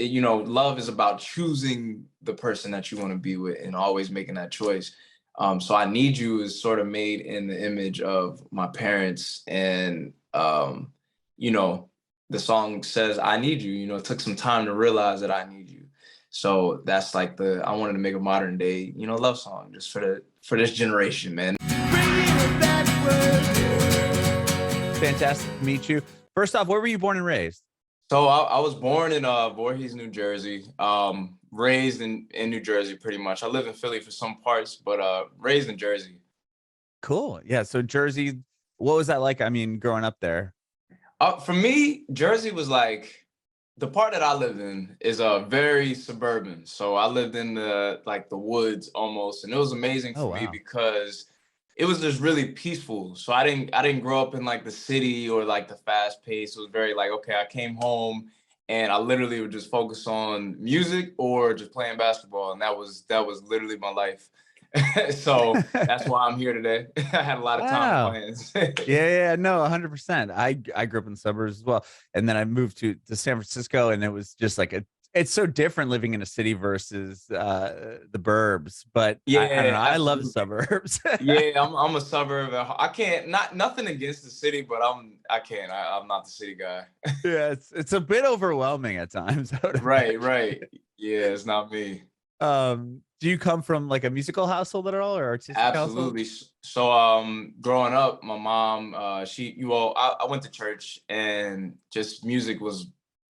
you know, love is about choosing the person that you want to be with and always making that choice. So I Need You is sort of made in the image of my parents, and you know, the song says I need you. You know, it took some time to realize that I need you. So that's like I wanted to make a modern day, you know, love song just for this generation, man. Fantastic to meet you. First off, where were you born and raised? So I was born in Voorhees, New Jersey. Raised in New Jersey pretty much. I live in Philly for some parts, but raised in Jersey. Cool. Yeah. So Jersey, what was that like? I mean, growing up there. For me, Jersey was like, the part that I lived in is very suburban. So I lived in the woods almost, and it was amazing Oh, for me wow. because it was just really peaceful. So I didn't grow up in like the city or like the fast pace. It was very like, okay, I came home and I literally would just focus on music or just playing basketball, and that was literally my life. So that's why I'm here today. I had a lot of time on Wow. my hands. Yeah, no, 100%. I grew up in the suburbs as well, and then I moved to San Francisco, and it was just like it's so different living in a city versus the burbs. But I don't Yeah, know. I love the absolutely. suburbs. Yeah, I'm a suburb. I can't, nothing against the city, but I can't. I'm not the city guy. Yeah, it's a bit overwhelming at times, I would Right, imagine. right. Yeah, it's not me. Do you come from like a musical household at all or artistic household? Absolutely. So growing up, my mom, I went to church, and just music was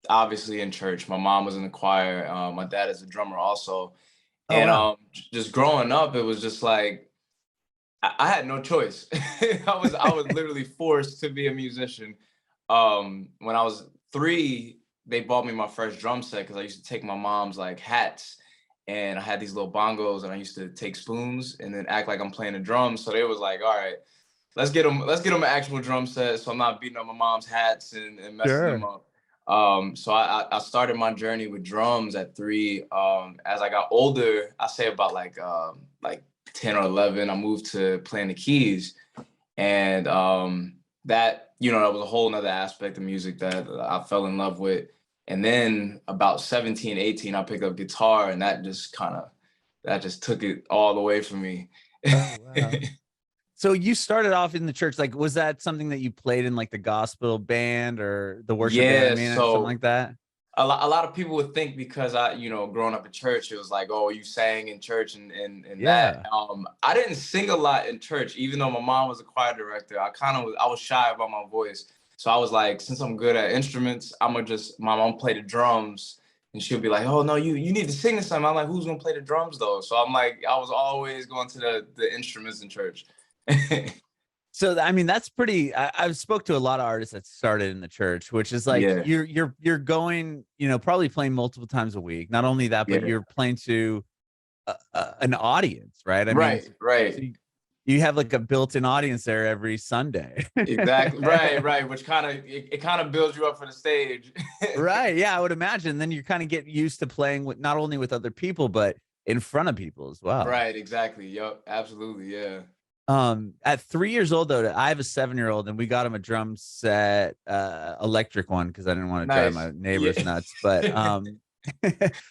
obviously in church. My mom was in the choir. My dad is a drummer also. Oh, And wow. just growing up, it was just like I had no choice. I was literally forced to be a musician. When I was 3, they bought me my first drum set because I used to take my mom's like hats, and I had these little bongos, and I used to take spoons and then act like I'm playing the drums. So they was like, all right, let's get them an actual drum set, so I'm not beating up my mom's hats and messing them Sure. up. So I started my journey with drums at 3. As I got older, I say about like 10 or 11, I moved to playing the keys, and that, you know, that was a whole nother aspect of music that I fell in love with. And then about 17, 18, I picked up guitar, and that just took it all the way from me. Oh, wow. So you started off in the church. Like, was that something that you played in like the gospel band or the worship band, I Yeah, mean, or something so like that? a lot of people would think, because growing up in church, it was like, oh, you sang in church and that. Yeah. I didn't sing a lot in church, even though my mom was a choir director. I was shy about my voice. So I was like, since I'm good at instruments, my mom play the drums, and she'll be like, oh no, you need to sing this time. I'm like, who's gonna play the drums though? So I'm like, I was always going to the instruments in church. So I mean, that's pretty. I've spoke to a lot of artists that started in the church, which is like Yeah, you're going, you know, probably playing multiple times a week. Not only that, but yeah. you're playing to an audience, right? I mean, Right, right. so you have like a built-in audience there every Sunday. Exactly. Right, right. Which it kind of builds you up for the stage. Right. Yeah, I would imagine. Then you kind of get used to playing with not only with other people, but in front of people as well. Right, exactly. Yup, absolutely. Yeah. At 3 years old though, I have a 7-year-old and we got him a drum set, electric one because I didn't want to drive Nice. my Yeah. neighbors nuts. But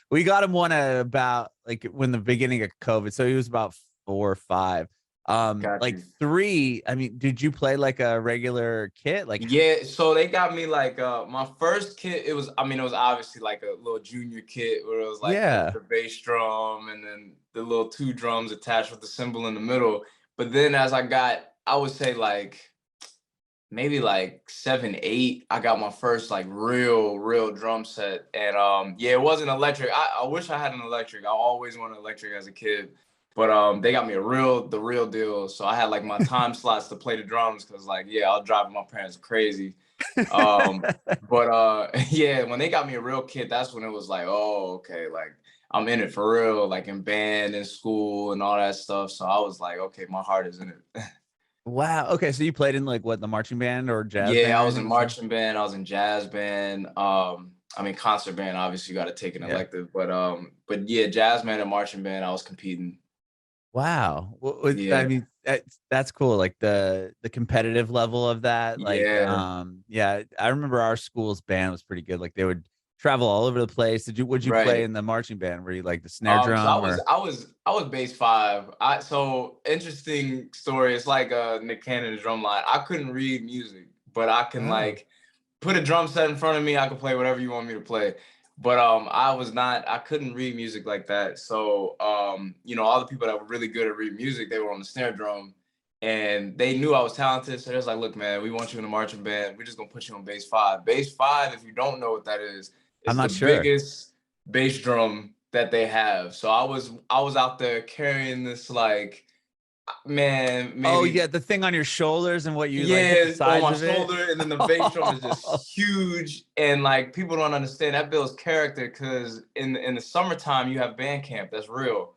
we got him one at about like when the beginning of COVID. So he was about 4 or 5. Got Like you. 3, I mean, did you play like a regular kit? Like, Yeah, so they got me like my first kit, it was obviously like a little junior kit where it was like yeah. the bass drum and then the little 2 drums attached with the cymbal in the middle. But then as I would say like maybe like 7, 8, I got my first like real drum set. And yeah, it wasn't electric. I wish I had an electric. I always wanted electric as a kid. But they got me the real deal. So I had like my time slots to play the drums, because like, yeah, I was driving my parents crazy. Um but yeah, when they got me a real kit, that's when it was like, oh, okay, like I'm in it for real, like in band and school and all that stuff. So I was like, okay, my heart is in it. Wow. Okay, so you played in like what, the marching band or jazz band Yeah, or I was in anything? So marching band, I was in jazz band. Concert band, obviously you got to take an yeah. elective, but yeah, jazz band and marching band, I was competing. Wow. I Yeah, mean, that's cool. Like the competitive level of that. Like, yeah, yeah, I remember our school's band was pretty good. Like they would travel all over the place? Would you play Right. in the marching band? Were you like the snare So I drum was or? I was bass five. So interesting story. It's like Nick Cannon's drum line. I couldn't read music, but I can Oh, like put a drum set in front of me. I can play whatever you want me to play. But I couldn't read music like that. So you know, all the people that were really good at reading music, they were on the snare drum, and they knew I was talented. So they was like, look, man, we want you in a marching band. We're just gonna put you on bass five. Bass five, if you don't know what that I'm is the not sure. biggest bass drum that they have. So I was out there carrying this like, man, Oh maybe yeah, the thing on your shoulders and what you like hit the yeah, on sides my of it. shoulder, and then the bass drum is just huge, and like people don't understand that builds character because in the summertime you have band camp, that's real,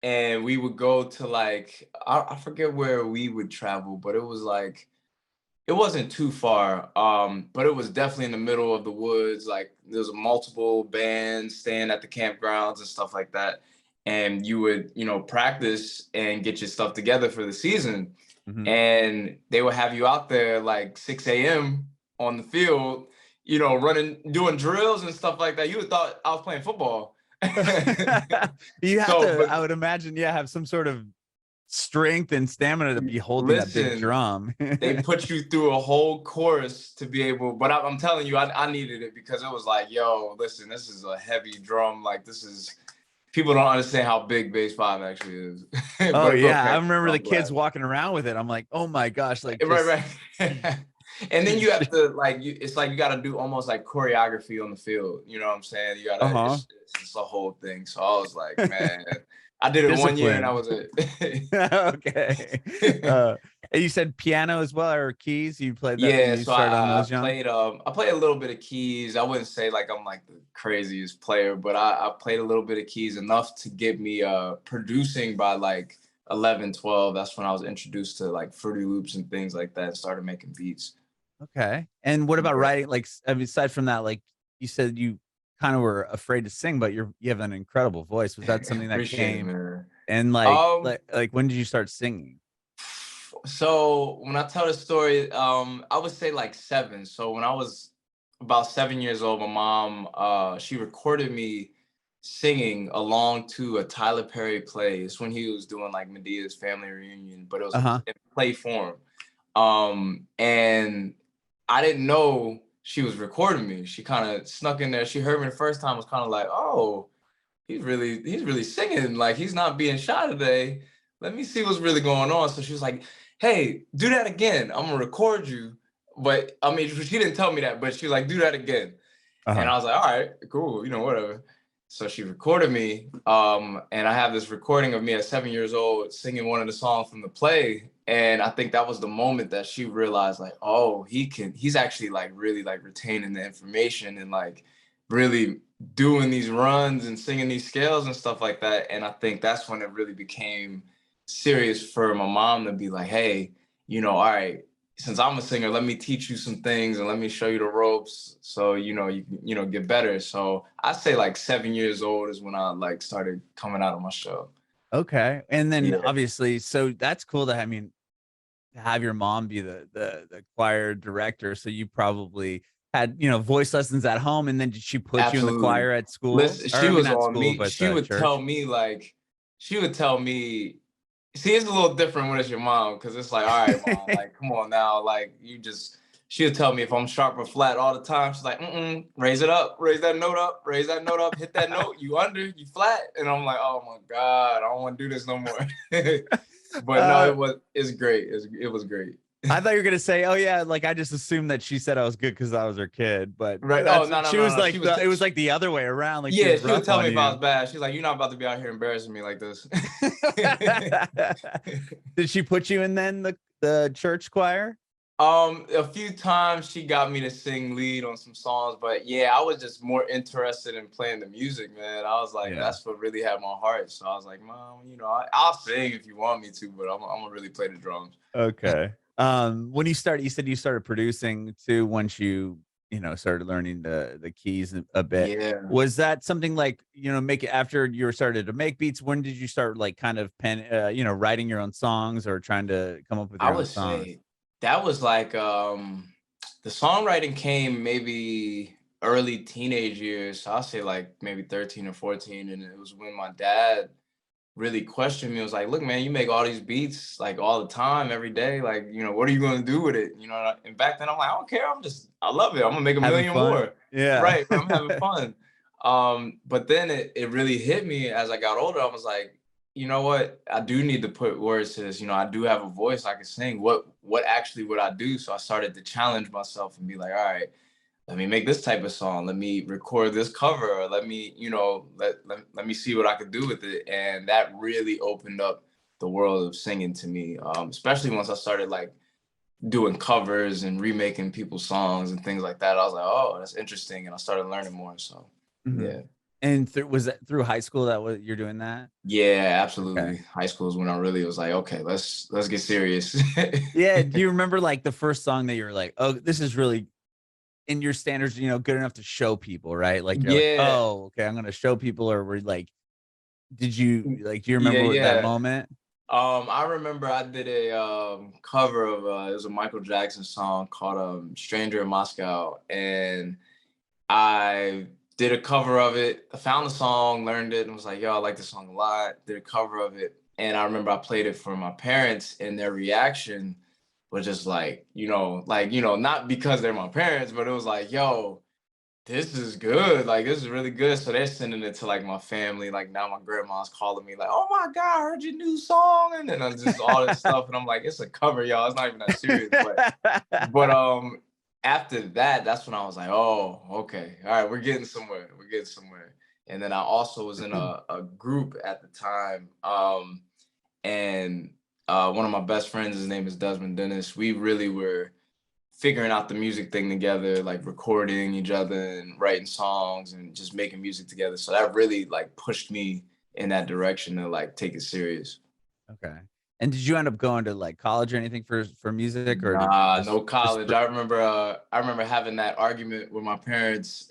and we would go to like I forget where we would travel, but it was like it wasn't too far, but it was definitely in the middle of the woods. Like there's multiple bands staying at the campgrounds and stuff like that. And you would, you know, practice and get your stuff together for the season. Mhm. And they would have you out there like 6 a.m. on the field, you know, running, doing drills and stuff like that. You would thought I was playing football. You have So, to, but I would imagine, yeah, have some sort of strength and stamina to be holding that big listen, drum. they put you through a whole course to be able, but I'm telling you, I needed it because it was like, yo, listen, this is a heavy drum. Like this is, people don't understand how big bass five actually is, Oh but it's yeah, I okay. remember the I'm glad. kids walking around with it. I'm like, oh my gosh, like Right, just right. And then you have to like, it's like you got to do almost like choreography on the field. You know what I'm saying? You gotta, uh-huh. it's a whole thing. So I was like, man, I did it 1 year and that Discipline. was it. Okay. And you said piano as well or keys? You played that, Yeah, you so started on those young? I played a little bit of keys. I wouldn't say like I'm like the craziest player, but I played a little bit of keys enough to get me producing by like 11, 12. That's when I was introduced to like Fruity Loops and things like that and started making beats. Okay. And what about Yeah, writing? Like, I mean, aside from that, like you said, you kind of were afraid to sing, but you have an incredible voice. Was that something that appreciate it, came man. and Um, when did you start singing? so when I tell the story, I would say like 7. So when I was about 7 years old, my mom, she recorded me singing along to a Tyler Perry play. It's when he was doing like Medea's family reunion, but it was Uh-huh. in play form. And I didn't know she was recording me. She kind of snuck in there. She heard me the first time, was kind of like, oh, he's really singing. Like he's not being shy today. Let me see what's really going on. So she was like, hey, do that again. I'm gonna record you. But I mean, she didn't tell me that, but she was like, do that again. And Uh-huh. I was like, all right, cool, you know, whatever. So she recorded me, and I have this recording of me at 7 years old singing one of the songs from the play. And I think that was the moment that she realized, like, oh, he's actually like really like retaining the information and like really doing these runs and singing these scales and stuff like that. And I think that's when it really became serious for my mom to be like, hey, you know, all right, since I'm a singer, let me teach you some things and let me show you the ropes so you know you can, you know, get better. So I say like 7 years old is when I like started coming out of my shell. Okay. And then Yeah, obviously, so that's cool to, I mean, to have your mom be the choir director. So you probably had, voice lessons at home, and then did she put you in the absolutely. choir at school? Listen, Or she I mean, was not on school, me. but She would tell church? me like, she would tell me, see, it's a little different when it's your mom, because it's like, all right, mom, like, come on now, like, you just. She'll tell me if I'm sharp or flat all the time. She's like, raise it up, raise that note up, raise that note up, hit that note, you under, you flat. And I'm like, oh my God, I don't want to do this no more. But no, uh it's great. It was great. I thought you were gonna say, oh yeah, like I just assumed that she said I was good because I was her kid, but Right. Oh, that's no, no, she no, was no. She like was, it was like the other way around, like she yeah, was she would rough tell me on if I was you. bad. She's like, you're not about to be out here embarrassing me like this. Did she put you in then the church choir? A few times she got me to sing lead on some songs, but yeah, I was just more interested in playing the music, man. I was like, Yeah. that's what really had my heart. So I was like, Mom, you know, I'll sing if you want me to, but I'm gonna really play the drums. Okay. When you said you started producing too once started learning the keys a bit. Yeah, Was that something like, make it after you were started to make beats? When did you start like kind of writing your own songs or trying to come up with I your own would songs? say that was like the songwriting came maybe early teenage years. So I'll say like maybe 13 or 14. And it was when my dad really questioned me. It was like, look, man, you make all these beats like all the time, every day. Like, you know, what are you going to do with it? You know, and back then I'm like, I don't care. I love it. I'm gonna make a Having million fun. more. Yeah. Right. I'm having fun. But then it really hit me as I got older. I was like, you know what? I do need to put words to this. You know, I do have a voice. I can sing. What actually would I do? So I started to challenge myself and be like, all right, let me make this type of song. Let me record this cover. Or let me, you know, let me see what I could do with it. And that really opened up the world of singing to me, especially once I started like doing covers and remaking people's songs and things like that. I was like, oh, that's interesting. And I started learning more. So, yeah. And was that through high school that you're doing that? Yeah, absolutely. Okay. High school is when I really was like, okay, let's get serious. Yeah. Do you remember like the first song that you were like, oh, this is really in your standards, you know, good enough to show people, right? Like you're like, Yeah. oh, okay, I'm gonna show people, or were like, did you like, do you Yeah, remember that yeah. moment? I remember I did a cover of it was a Michael Jackson song called Stranger in Moscow, and I did a cover of it. I found the song, learned it, and was like, yo, I like this song a lot. Did a cover of it. And I remember I played it for my parents, and their reaction was just like, not because they're my parents, but it was like, yo, this is good. Like, this is really good. So they're sending it to like my family. Like now my grandma's calling me like, oh my God, I heard your new song. And then just all this stuff. And I'm like, it's a cover, y'all. It's not even that serious. But after that, that's when I was like, oh, okay. All right, we're getting somewhere. We're getting somewhere. And then I also was in a group at the time. And one of my best friends, his name is Desmond Dennis. We really were figuring out the music thing together, like recording each other and writing songs and just making music together. So that really like pushed me in that direction to like take it serious. Okay. And did you end up going to like college or anything for music, or did you Nah, just no college. I remember having that argument with my parents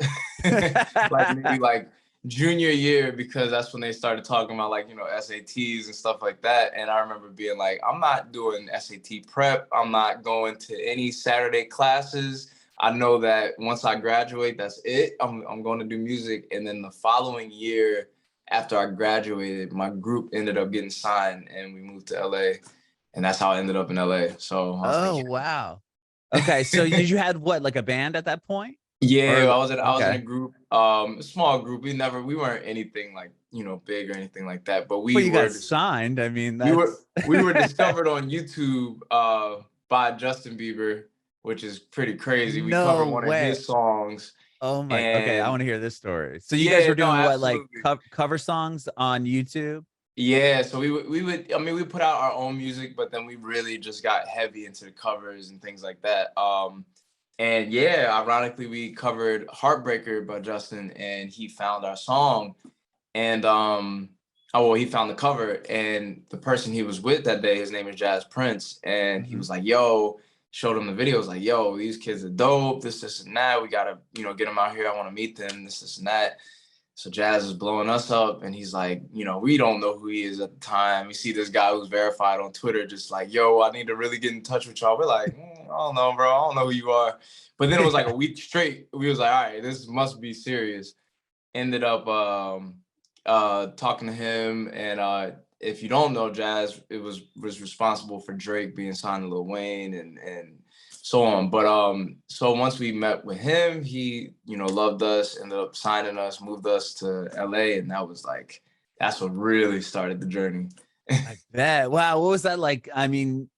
like maybe like junior year, because that's when they started talking about like, SATs and stuff like that. And I remember being like, I'm not doing SAT prep. I'm not going to any Saturday classes. I know that once I graduate, that's it. I'm going to do music. And then the following year after I graduated, my group ended up getting signed and we moved to LA. And that's how I ended up in LA. So I was oh like, wow. Okay. So did you had what, like a band at that point? yeah, Or I was in a okay. group, a small group. We weren't anything like, big or anything like that, but Well, you got signed. I mean, that's we were discovered on YouTube by Justin Bieber, which is pretty crazy. We covered no one of way. his songs, Oh my, okay, I and want to hear this story. So you guys yeah, were no, doing what, like absolutely. cover songs on YouTube? Yeah, so I mean, we put out our own music, but then we really just got heavy into the covers and things like that. And yeah, ironically, we covered Heartbreaker by Justin, and he found our song. And he found the cover, and the person he was with that day, his name is Jazz Prince, and he Mhm. was like, yo, showed him the video, was like, yo, these kids are dope, this, and that. We gotta, get them out here. I want to meet them, this, and that. So Jazz is blowing us up, and he's like, we don't know who he is at the time. We see this guy who's verified on Twitter, just like, yo, I need to really get in touch with y'all. We're like, I don't know, bro. I don't know who you are. But then it was like a week straight. We was like, all right, this must be serious. Ended up talking to him, and if you don't know, Jazz, it was responsible for Drake being signed to Lil Wayne and so on. But so once we met with him, he loved us, ended up signing us, moved us to LA, and that's what really started the journey. I bet. Wow, what was that like? I mean,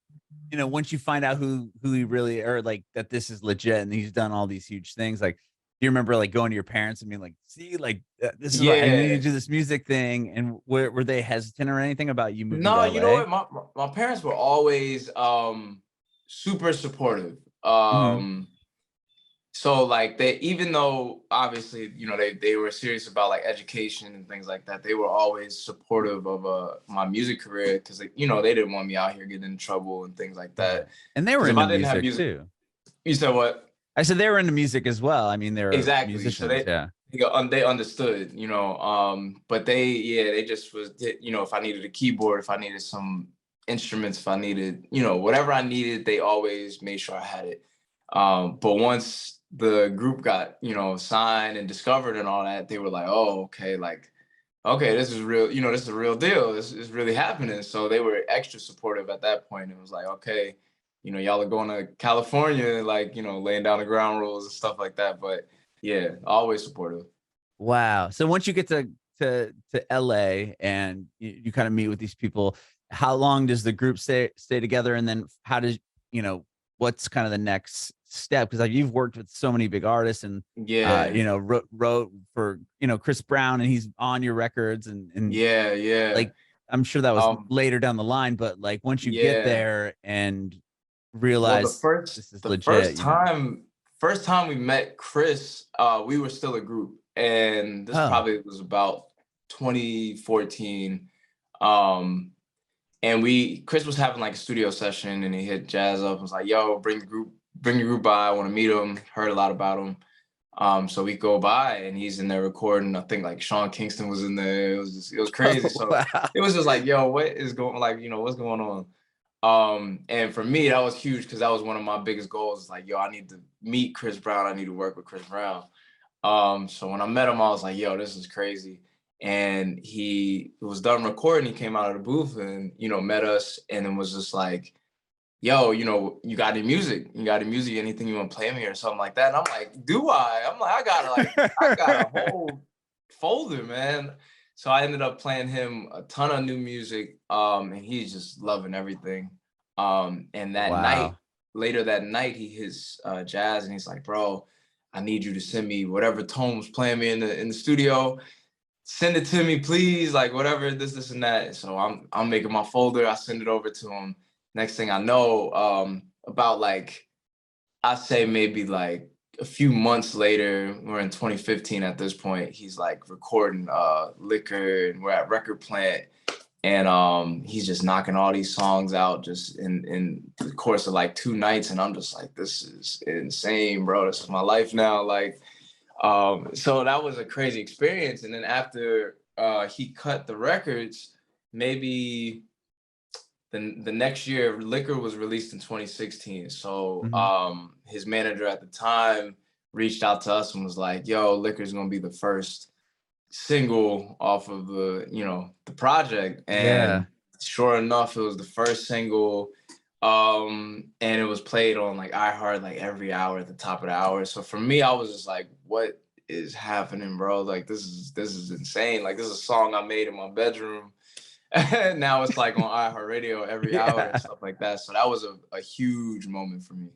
once you find out who he really, or like that this is legit and he's done all these huge things, like, do you remember like going to your parents and being like, see, like this is what I need to Yeah. do, this music thing? And were they hesitant or anything about you moving to No, you know LA? what? My parents were always super supportive. Mhm. So like they, even though obviously they were serious about like education and things like that, they were always supportive of my music career, because they didn't want me out here getting in trouble and things like Right. that. And they were Because if into I didn't have music music, too. you said what? I said they were into music as well. I mean, they were Exactly. So musicians. Yeah. they understood, but they just was, if I needed a keyboard, if I needed some instruments, if I needed, whatever I needed, they always made sure I had it. But once the group got, you know, signed and discovered and all that, they were like, oh, okay, like, okay, this is real, you know, this is a real deal. This is really happening. So they were extra supportive at that point. It was like, okay, you know, y'all are going to California, like, you know, laying down the ground rules and stuff like that. But yeah, always supportive. Wow. So once you get to LA and you kind of meet with these people, how long does the group stay together? And then how does, you know, what's kind of the next step? Because like you've worked with so many big artists and Yeah. you know, wrote for, you know, Chris Brown, and he's on your records and Yeah. like I'm sure that was Um, later down the line, but like once you get yeah. there and Well, realize this is the legit, you know. first time we met Chris, we were still a group, and this Oh, probably was about 2014. Um, and Chris was having like a studio session, and he hit Jazz up and was like, "Yo, bring your group by. I want to meet him. Heard a lot about him." So we go by, and he's in there recording. I think like Sean Kingston was in there. It was crazy. oh So wow. it was just like, "Yo, what is going like? You know, what's going on?" And for me, that was huge because that was one of my biggest goals. Like, yo, I need to meet Chris Brown. I need to work with Chris Brown. So when I met him, I was like, yo, this is crazy. And he was done recording. He came out of the booth and, you know, met us and then was just like, yo, you know, you got any music? You got any music? Anything you want to play me or something like that? And I'm like, do I? I'm like, I got a whole folder, man. So I ended up playing him a ton of new music, and he's just loving everything. And that night, Wow. later that night, he hits Jazz, and he's like, "Bro, I need you to send me whatever Tone was playing me in the studio. Send it to me, please. Like whatever, this, and that." So I'm making my folder. I send it over to him. Next thing I know, about like I say maybe like a few months later, we're in 2015 at this point, he's like recording Liquor and we're at Record Plant and he's just knocking all these songs out just in the course of like 2 nights and I'm just like, this is insane, bro. This is my life now. Like so that was a crazy experience. And then after he cut the records, maybe the next year, Liquor was released in 2016. So Mhm. his manager at the time reached out to us and was like, yo, Liquor is gonna be the first single off of the, you know, the project. Yeah. And sure enough, it was the first single. And it was played on like iHeart like every hour at the top of the hour. So for me, I was just like, what is happening, bro? Like this is insane. Like this is a song I made in my bedroom. Now it's like on iHeartRadio every hour and Yeah. stuff like that. So that was a huge moment for me.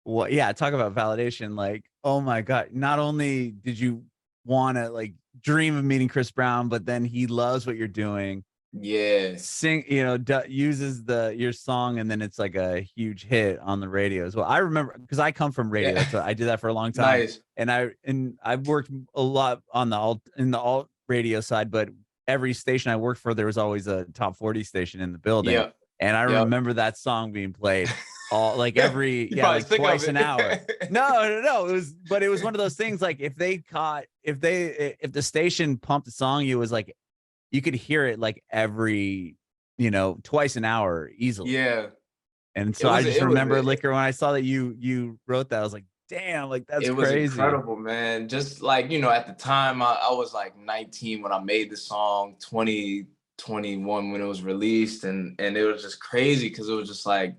Well, yeah, talk about validation. Like, oh my God. Not only did you want to like dream of meeting Chris Brown, but then he loves what you're doing. Yeah. Sing, you know, uses your song, and then it's like a huge hit on the radio as well. I remember because I come from radio. Yeah. That's what I did that for a long time. Nice. And I've worked a lot on the alt radio side, but every station I worked for, there was always a top 40 station in the building. Yep. And I Yep. remember that song being played all like every You yeah, probably like sick of twice an hour. it. No. It was one of those things like if if the station pumped a song, you was like you could hear it like every, you know, twice an hour easily. Yeah. And It so I was just it was remember Liquor when I saw that you wrote that, I was like, damn, like that's it was crazy. incredible, man. Just like, you know, at the time I was like 19 when I made the song, 2021 when it was released, and it was just crazy because it was just like,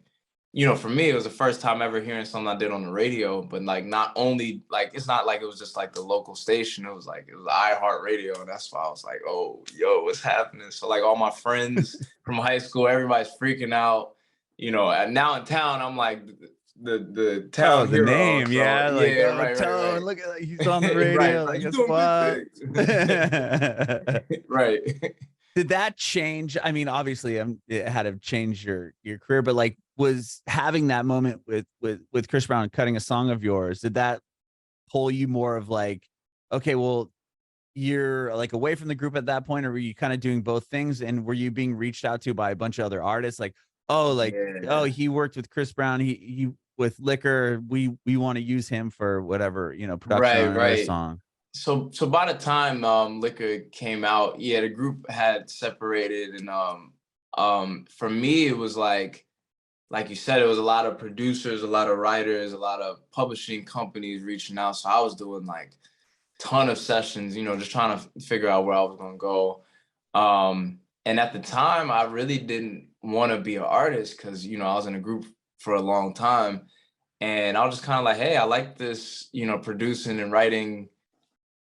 you know, for me, it was the first time ever hearing something I did on the radio, but like not only like it's not like it was just like the local station, it was iHeartRadio, and that's why I was like, oh, yo, what's happening? So like all my friends from high school, everybody's freaking out, you know, and now in town, I'm like the Oh, town the hero. name, So yeah, like yeah, oh right. Tone, look at he's on the Right, radio, like like you that's doing big what. things. Right. Did that change? I mean, obviously, it had to change your career, but like, was having that moment with Chris Brown cutting a song of yours, did that pull you more of like, okay, well, you're like away from the group at that point, or were you kind of doing both things? And were you being reached out to by a bunch of other artists, like, oh, Yeah. he worked with Chris Brown, he with Liquor, we want to use him for whatever, you know, production Right, on another right. song. So by the time Liquor came out, yeah, the group had separated and for me it was like you said, it was a lot of producers, a lot of writers, a lot of publishing companies reaching out. So I was doing like ton of sessions, you know, just trying to figure out where I was gonna go. And at the time, I really didn't want to be an artist because, you know, I was in a group for a long time. And I was just kind of like, hey, I like this, you know, producing and writing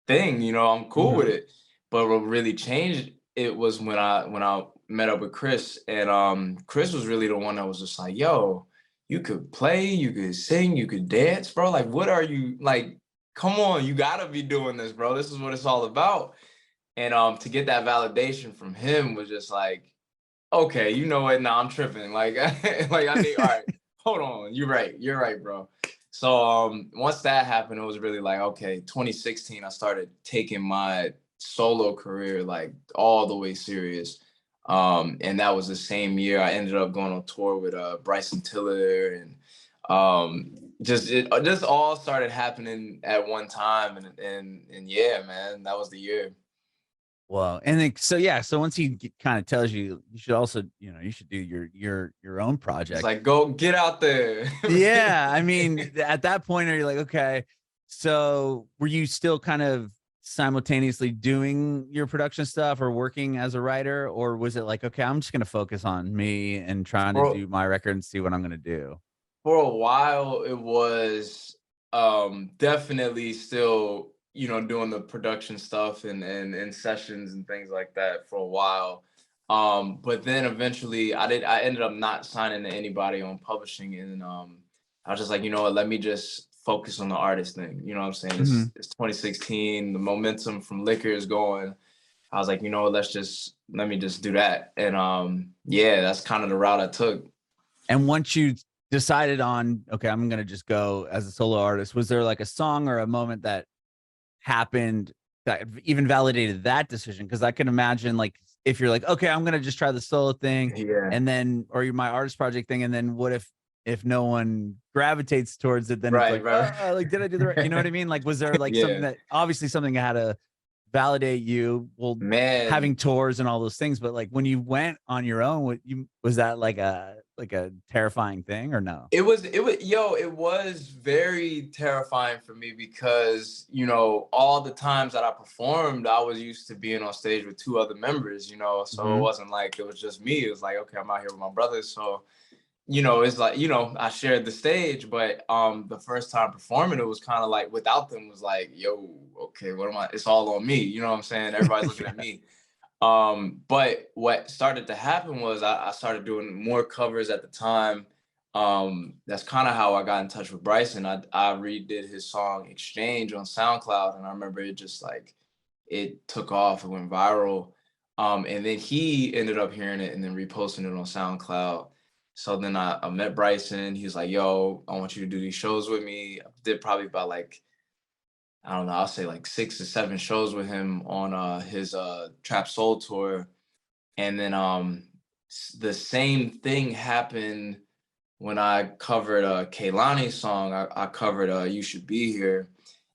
thing, you know, I'm cool with it. But what really changed it was when I met up with Chris, and Chris was really the one that was just like, yo, you could play, you could sing, you could dance, bro. Like, what are you like? Come on, you gotta be doing this, bro. This is what it's all about. And to get that validation from him was just like, okay, you know what? Nah, I'm tripping. Like, like I need, all right, hold on. You're right, bro. So once that happened, it was really like, okay, 2016, I started taking my solo career like all the way serious. And that was the same year I ended up going on tour with Bryson Tiller, and just it just all started happening at one time, and yeah, man, that was the year. Well, and then, so yeah, so once he kind of tells you, you should also, you know, you should do your own It's project. like, go get out there. Yeah, I mean, at that point, are you like, okay, so were you still kind of simultaneously doing your production stuff or working as a writer, or was it like, okay, I'm just gonna focus on me and trying to For do my record and see what I'm gonna do? for a while, it was definitely still, you know, doing the production stuff and sessions and things like that for a while. But then eventually I ended up not signing to anybody on publishing, and I was just like, you know what, let me just focus on the artist thing. You know what I'm saying? Mhm. It's 2016, the momentum from Liquor is going. I was like, you know what, let me just do that. And yeah, that's kind of the route I took. And once you decided on, okay, I'm gonna just go as a solo artist, was there like a song or a moment that happened that even validated that decision? Because I can imagine, like, if you're like, okay, I'm gonna just try the solo thing, Yeah. and then, or my artist project thing, and then what if no one gravitates towards it? Then it's Right, like, right, oh, like, did I do the right? You know what I mean? Like, was there like something yeah, that, obviously something that had to validate you? Well, having man. tours and all those things, but like when you went on your own, what you was that like a terrifying thing or no? It was very terrifying for me because, you know, all the times that I performed, I was used to being on stage with two other members, you know, so it Hmm. wasn't like it was just me. It was like, okay, I'm out here with my brothers. So, you know, it's like, you know, I shared the stage, but the first time performing, it was kind of like without them was like, yo, okay, what am I? It's all on me. You know what I'm saying? Everybody's looking at Yeah. me. But what started to happen was I started doing more covers at the time. That's kind of how I got in touch with Bryson. I redid his song Exchange on SoundCloud, and I remember it just like it took off, it went viral. And then he ended up hearing it and then reposting it on SoundCloud. So then I met Bryson. He was like, yo, I want you to do these shows with me. I did probably about like, I don't know, I'll say like 6 or 7 shows with him on his Trap Soul tour. And then the same thing happened when I covered Kaylani's song. I covered You Should Be Here,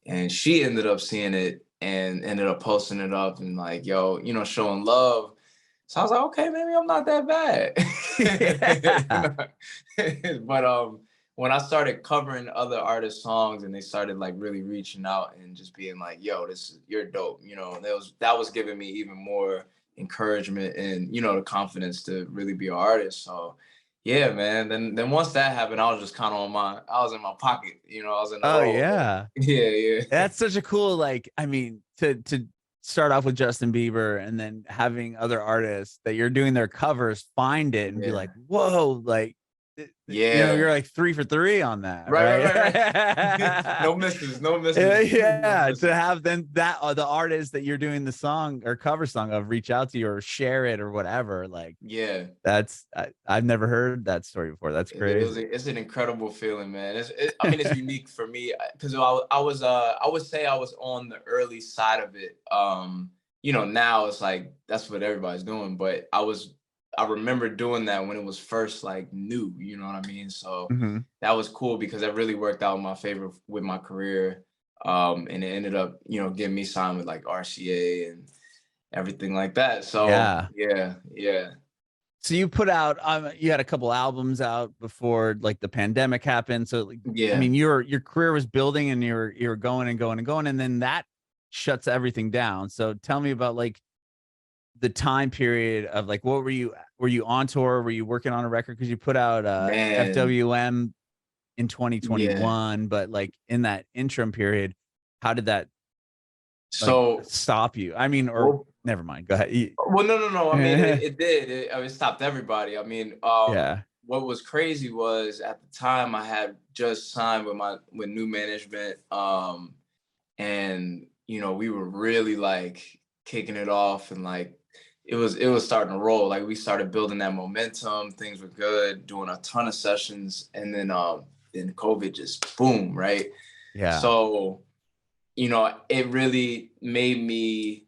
and she ended up seeing it and ended up posting it up and like, yo, you know, showing love. So I was like, okay, maybe I'm not that Yeah. bad. But when I started covering other artists' songs and they started like really reaching out and just being like, yo, you're dope, you know, that was giving me even more encouragement and, you know, the confidence to really be an artist. So yeah, man. Then once that happened, I was just kind of I was in my pocket, you know, I was in the Oh hole. yeah. Yeah, yeah. That's such a cool, like, I mean, to start off with Justin Bieber and then having other artists that you're doing their covers find it and be like, Yeah. whoa, like, you know, Yeah. you're like 3 for 3 on that, Right, right, right, right. right? No misses, no Yeah, misses, no yeah, to misses. have then that the artist that you're doing the song or cover song of reach out to you or share it or whatever, like, Yeah. that's I've never heard that story before. That's crazy. It's an incredible feeling, man. I mean, it's unique for me because I was I would say I was on the early side of it. You know, now it's like that's what everybody's doing, but I remember doing that when it was first like new, you know what I mean? So Mhm. that was cool because that really worked out in my favor with my career. And it ended up, you know, getting me signed with like RCA and everything like that. So Yeah. yeah, yeah. So you put out, you had a couple albums out before like the pandemic happened. So like, I Yeah, mean, your career was building and you're going and going and going, and then that shuts everything down. So tell me about like the time period of like, what were you on tour? Were you working on a record? Because you put out man. FWM in Yeah. 2021, but like in that interim period, how did that like So, stop you? I mean, or well, never mind. Go ahead. well, no, no, no. I mean, it did. It stopped everybody. I mean, Yeah. what was crazy was at the time I had just signed with new management, and we were really like kicking it off, and like it was starting to roll. Like we started building that momentum. Things were good, doing a ton of sessions, and then COVID just boom, right? Yeah. So it really made me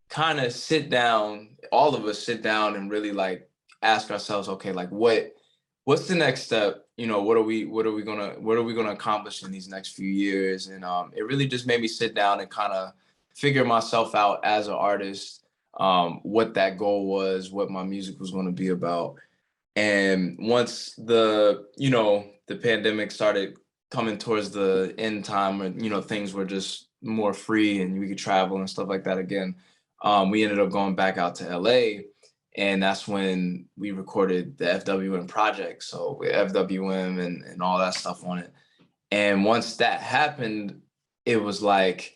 kind of sit down, all of us sit down and really like ask ourselves, okay, like what's the next step? What are we gonna accomplish in these next few years? And it really just made me sit down and kind of figure myself out as an artist, what that goal was, what my music was going to be about. And once the pandemic started coming towards the end time, and things were just more free and we could travel and stuff like that again, we ended up going back out to LA, and that's when we recorded the FWM project. So with FWM and all that stuff on it. And once that happened, it was like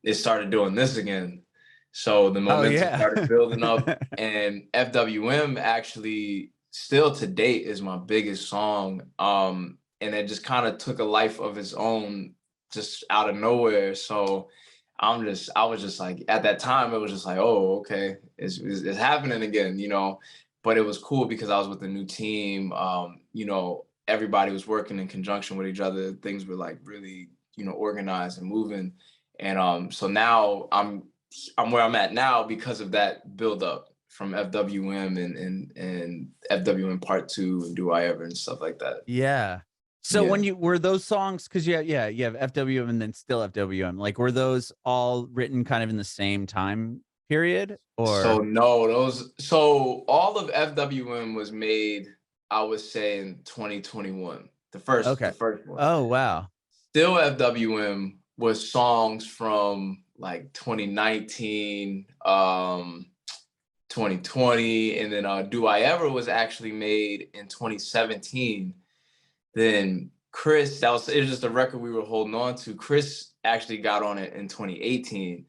it started doing this again. So the Oh momentum yeah. started building up, and FWM actually still to date is my biggest song. And it just kind of took a life of its own just out of nowhere. So I was just like, at that time, it was just like, oh, okay, it's happening again. But it was cool because I was with a new team. Everybody was working in conjunction with each other. Things were like really, organized and moving. And so now I'm where I'm at now because of that build up from FWM and FWM Part 2 and Do I Ever and stuff like that. Yeah. So Yeah. when you were those songs, because yeah, you have FWM and then Still FWM, like were those all written kind of in the same time period So or no, so all of FWM was made, I would say, in 2021. The first okay. the first one. Oh wow. Still FWM was songs from like 2019, 2020, and then Do I Ever was actually made in 2017. Then Chris, it was just a record we were holding on to. Chris actually got on it in 2018.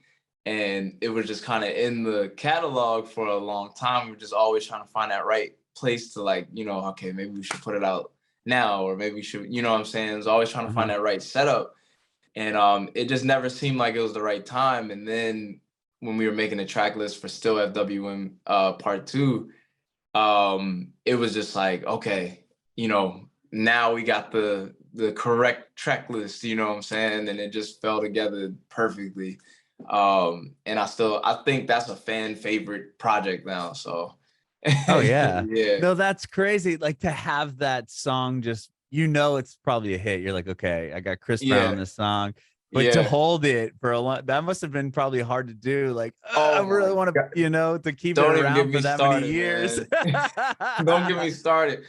And it was just kind of in the catalog for a long time. We were just always trying to find that right place to like, okay, maybe we should put it out now, or maybe we should, you know what I'm saying? It was always trying to Uh-huh. find that right setup. And it just never seemed like it was the right time. And then when we were making the track list for Still FWM Part 2, it was just like, okay, now we got the correct track list, you know what I'm saying? And it just fell together perfectly. And I think that's a fan favorite project now. So Oh yeah. yeah. No, that's crazy. Like to have that song just it's probably a hit. You're like, okay, I got Chris Brown on Yeah. this song. But to Yeah. hold it for a long that must have been probably hard to do. Like, I Oh really my want to, God. to keep it Don't even get around me for that many started, years. man. Don't get me started.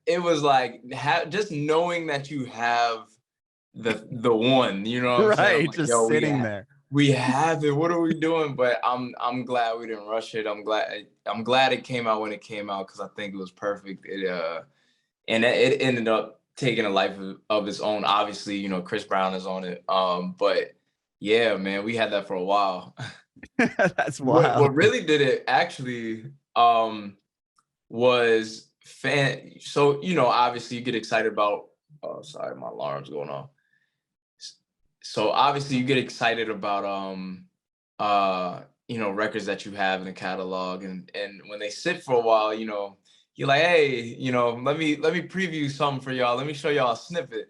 It was like just knowing that you have the one, you know what I'm saying? I'm Right. like, Just yo, sitting there. we have it. What are we doing? But I'm glad we didn't rush it. I'm glad it came out when it came out because I think it was perfect. It ended up taking a life of its own. Obviously, Chris Brown is on it. But yeah, man, we had that for a while. That's What wild. really did it actually was fan. So obviously you get excited about. Oh, sorry, my alarm's going off. So obviously you get excited about records that you have in a catalog, and when they sit for a while, you're like, hey, let me preview something for y'all. Let me show y'all a snippet.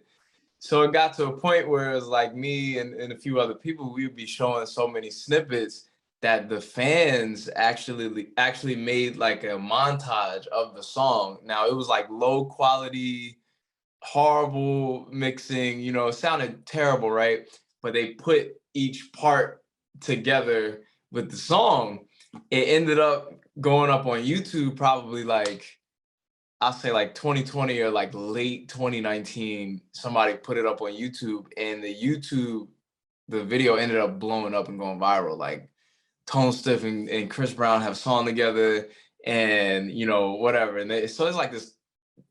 So it got to a point where it was like me and a few other people, we would be showing so many snippets that the fans actually made like a montage of the song. Now it was like low quality, horrible mixing, it sounded terrible, right? But they put each part together with the song. It ended up going up on YouTube probably like, I'll say like 2020 or like late 2019, somebody put it up on YouTube, and the video ended up blowing up and going viral. Like Tone Stith and Chris Brown have a song together, and you know, whatever. And so it's like this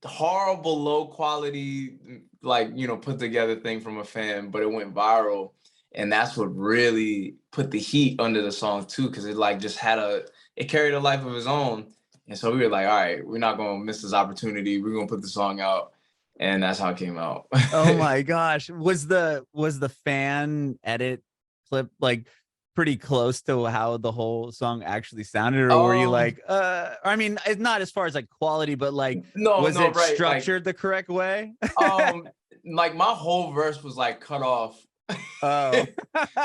horrible, low quality, like, you know, put together thing from a fan, but it went viral. And that's what really put the heat under the song too, because it like just it carried a life of its own. And so we were like, all right, we're not gonna miss this opportunity. We're gonna put the song out. And that's how it came out. Oh my gosh. Was the fan edit clip like pretty close to how the whole song actually sounded, or were you like, I mean, it's not as far as like quality, but like, was it right. structured the correct way? Like my whole verse was like cut off. Oh.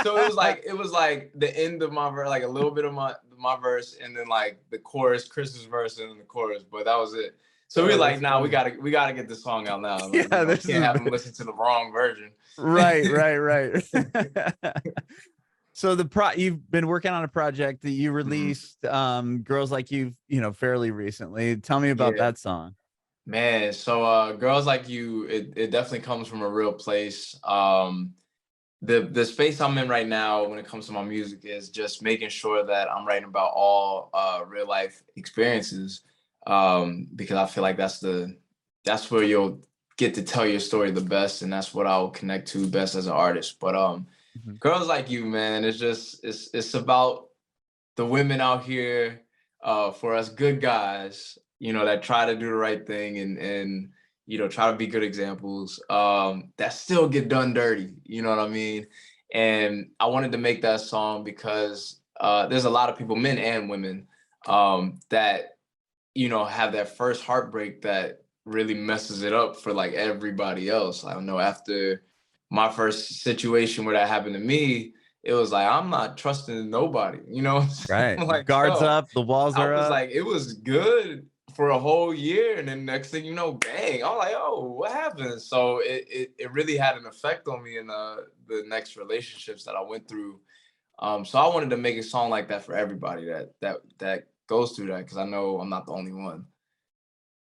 So it was like the end of my verse, like a little bit of my verse, and then like the chorus, Chris's verse, and then the chorus. But that was it. So we were like, nah, we gotta get this song out now. Like, yeah, you know, this can't have them listen to the wrong version. Right. So you've been working on a project that you released, Girls Like You know, fairly recently. Tell me about that song. Man, so Girls Like You, it definitely comes from a real place. The space I'm in right now when it comes to my music is just making sure that I'm writing about all real life experiences, because I feel like that's where you'll get to tell your story the best, and that's what I'll connect to best as an artist. But Girls Like You, man, it's about the women out here, for us good guys, you know, that try to do the right thing and you know, try to be good examples, that still get done dirty, you know what I mean? And I wanted to make that song because there's a lot of people, men and women, that, you know, have that first heartbreak that really messes it up for like everybody else. I don't know, after my first situation where that happened to me, it was like, I'm not trusting nobody, you know? Right. Like, Guards up, the walls I are was up. like, it was good for a whole year, and then next thing you know, bang! I'm like, oh, what happened? So it really had an effect on me in the next relationships that I went through. So I wanted to make a song like that for everybody that goes through that, because I know I'm not the only one.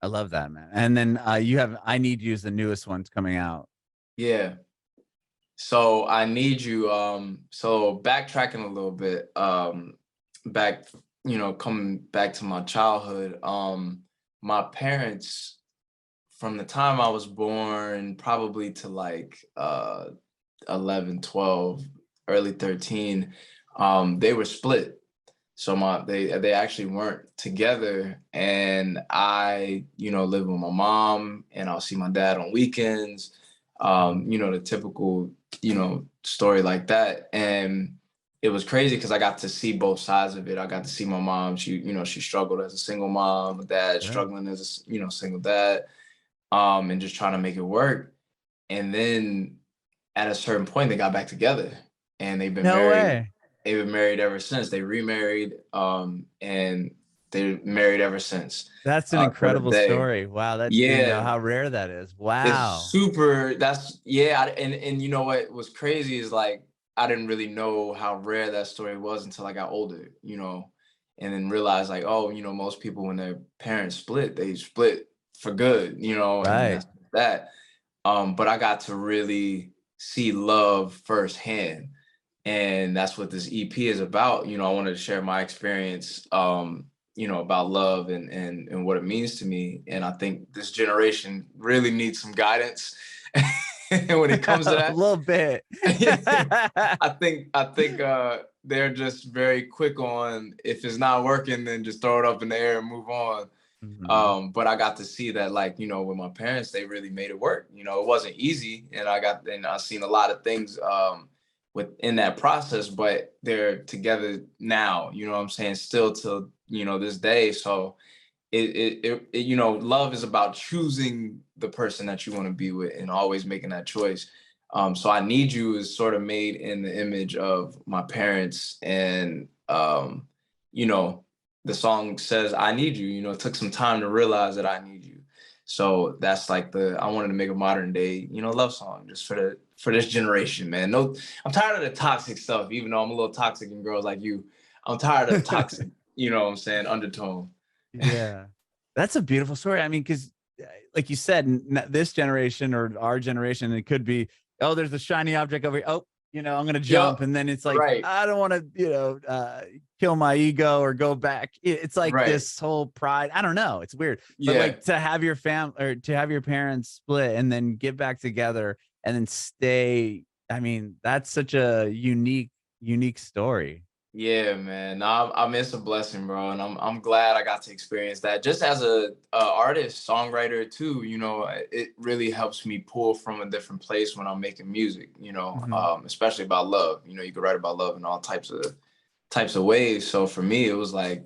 I love that, man. And then you have I Need You is the newest one's coming out. Yeah. So I Need You. So backtracking a little bit, back, you know, coming back to my childhood, my parents, from the time I was born probably to like 11, 12, early 13, they were split. So they actually weren't together, and I, you know, live with my mom, and I'll see my dad on weekends. You know, the typical, you know, story like that. And it was crazy because I got to see both sides of it. I got to see my mom. She, you know, she struggled as a single mom, my dad struggling as a, you know, single dad, and just trying to make it work. And then at a certain point, they got back together, and they've been No married. way. They've been married ever since. They remarried, and they're married ever since. That's an To this incredible day. story. Wow, that you know Yeah, how rare that is. it's Wow. super. That's yeah. And you know what was crazy is like I didn't really know how rare that story was until I got older. You know, and then realized like, oh, you know, most people when their parents split, they split for good. You know, and Right. that's that. But I got to really see love firsthand. And that's what this EP is about. You know, I wanted to share my experience, you know, about love and what it means to me. And I think this generation really needs some guidance when it comes to A that. little bit. I think they're just very quick on, if it's not working, then just throw it up in the air and move on. But I got to see that, like, you know, with my parents, they really made it work. You know, it wasn't easy, and I've seen a lot of things within that process, but they're together now. You know what I'm saying? Still till, you know, this day. So it you know, love is about choosing the person that you want to be with and always making that choice. So I Need You is sort of made in the image of my parents, and you know, the song says I need you. You know, it took some time to realize that I need you. So that's like I wanted to make a modern day, you know, love song just for this generation, man. No, I'm tired of the toxic stuff, even though I'm a little toxic in Girls Like You. I'm tired of the toxic. you know what I'm saying, undertone. Yeah. That's a beautiful story. I mean, because like you said, this generation or our generation, it could be, oh, there's a shiny object over here. Oh, I'm going to jump. Yup. And then it's like, Right. I don't want to, kill my ego or go back. It's like Right. this whole pride. I don't know. It's weird. But Yeah. like to have your or to have your parents split and then get back together and then stay. I mean, that's such a unique story. Yeah, man. No, I mean, it's a blessing, bro, and I'm glad I got to experience that. Just as a artist, songwriter too, it really helps me pull from a different place when I'm making music. Mhm. Especially about love. You can write about love in all types of ways. So for me, it was like,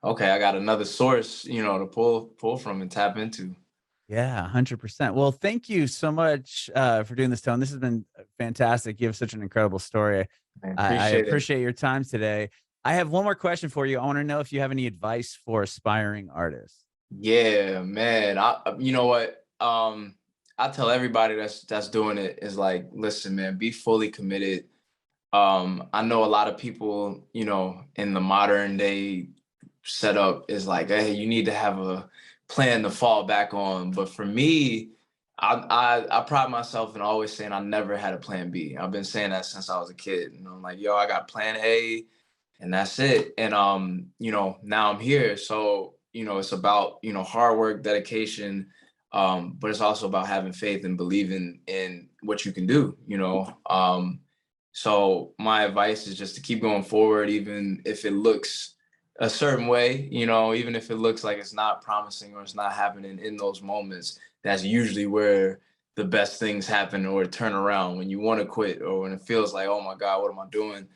okay, I got another source, to pull from and tap into. Yeah, 100%. Well, thank you so much for doing this, Tone. This has been fantastic. You have such an incredible story. I I appreciate it. appreciate your time today. I have one more question for you. I want to know if you have any advice for aspiring artists. Yeah, man. You know what? I tell everybody that's doing it is like, listen, man, be fully committed. I know a lot of people, in the modern day setup is like, hey, you need to have a plan to fall back on. But for me, I pride myself in always saying I never had a plan B. I've been saying that since I was a kid. And I'm like, yo, I got plan A and that's it. And now I'm here. So, it's about, hard work, dedication, but it's also about having faith and believing in what you can do. So my advice is just to keep going forward, even if it looks a certain way, even if it looks like it's not promising or it's not happening in those moments. That's usually where the best things happen or turn around, when you want to quit or when it feels like, oh my God, what am I doing?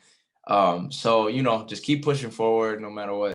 So, just keep pushing forward no matter what.